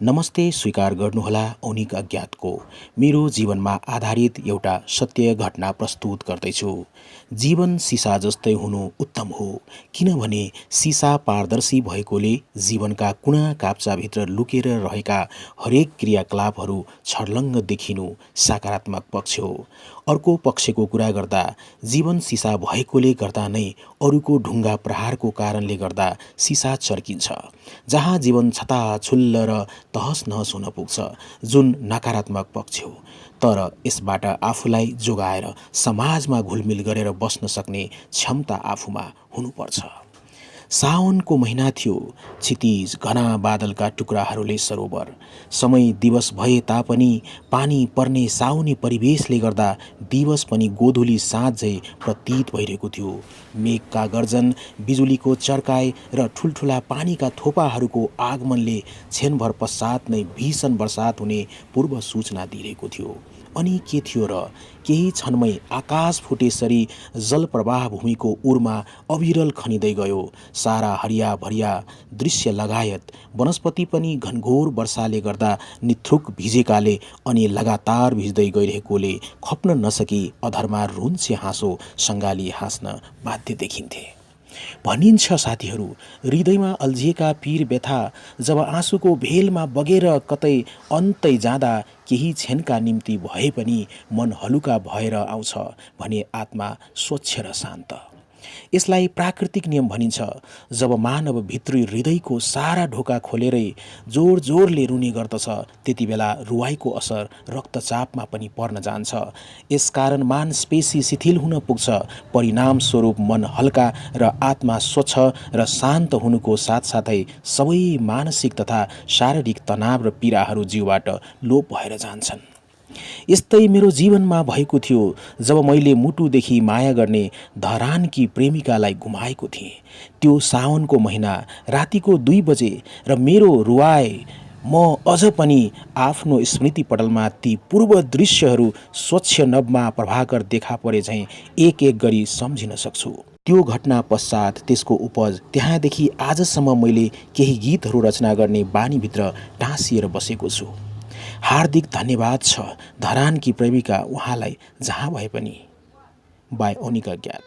नमस्ते स्वीकार गर्नुहोला औनिक अज्ञातको मेरो जीवनमा आधारित एउटा सत्य घटना प्रस्तुत गर्दैछु। जीवन सिसा जस्तै हुनु उत्तम हो, किनभने सिसा पारदर्शी भएकोले जीवनका कुना काप्चाभित्र लुकेर रहेका हरेक क्रियाकलापहरू छर्लङ्ग देखिनु सकारात्मक पक्ष हो। अर्को पक्षको कुरा गर्दा जीवन सिसा भएकोले गर्दा नै अरूको ढुङ्गा प्रहारको कारणले गर्दा सिसा चर्किन्छ, जहाँ जीवन छताछुल्ल र तहस नहस हुन पुग्छ, जुन नकारात्मक पक्ष हो। तर यसबाट आफूलाई जोगाएर समाजमा घुलमिल गरेर बस्न सक्ने क्षमता आफूमा हुनुपर्छ। साउनको महिना थियो, क्षितिज घना बादलका टुक्राहरूले सरोवर। समय दिवस भए तापनि पानी पर्ने साउनी परिवेशले गर्दा दिवस पनि गोधुली साँझ झै प्रतीत भइरहेको थियो। मेघका गर्जन, बिजुलीको चर्काए र ठुल्ठुला पानीका थोपाहरूको आगमनले क्षणभर पश्चात नै भीषण वर्षात हुने पूर्व सूचना दिइरहेको थियो। अनि के थियो र, केही क्षणमै आकाश फुटेसरी जलप्रवाह भूमिको उरमा अविरल खनिँदै गयो। सारा हरिया भरिया दृश्य लगायत वनस्पति पनि घनघोर वर्षाले गर्दा निथ्रुक भिजेकाले अनि लगातार भिज्दै गइरहेकोले खप्न नसकी अधरमा रुन्चे हाँसो सङ्गाली हाँस्न बाध्य देखिन्थे। भनिन्छ साथीहरू, हृदयमा अल्झिएका पीर व्यथा जब आँसुको भेलमा बगेर कतै अन्तै जाँदा केही क्षणका निम्ति भए पनि मन हलुका भएर आउँछ भने आत्मा स्वच्छ र शान्त। यसलाई प्राकृतिक नियम भनिन्छ। जब मानव भित्री हृदयको सारा ढोका खोलेरै जोर जोरले रुने गर्दछ, त्यति बेला रुवाईको असर रक्तचापमा पनि पर्न जान्छ। यसकारण मांसपेशी शिथिल हुन पुग्छ। परिणाम स्वरूप मन हल्का र आत्मा स्वच्छ र शान्त हुनुको साथसाथै सबै मानसिक तथा शारीरिक तनाव र पीडाहरू जीवबाट लोप भएर जान्छन्। यस्तै मेरो जीवनमा भएको थियो जब मैले मुटुदेखि माया गर्ने धरानकी प्रेमिकालाई गुमाएको थिएँ। त्यो साउनको महिना, रातिको 2 बजे र मेरो रुवाई म अझ पनि आफ्नो स्मृति पटलमा ती पूर्व दृश्यहरू स्वच्छ नभमा प्रभाकर देखा परे झैँ एक एक गरी सम्झिन सक्छु। त्यो घटना पश्चात त्यसको उपज त्यहाँदेखि आजसम्म मैले केही गीतहरू रचना गर्ने बानीभित्र टाँसिएर बसेको छु। हार्दिक धन्यवाद छ धरानकी प्रेमिका, उहाँलाई जहाँ भए पनि। बाई ओनिक अज्ञात।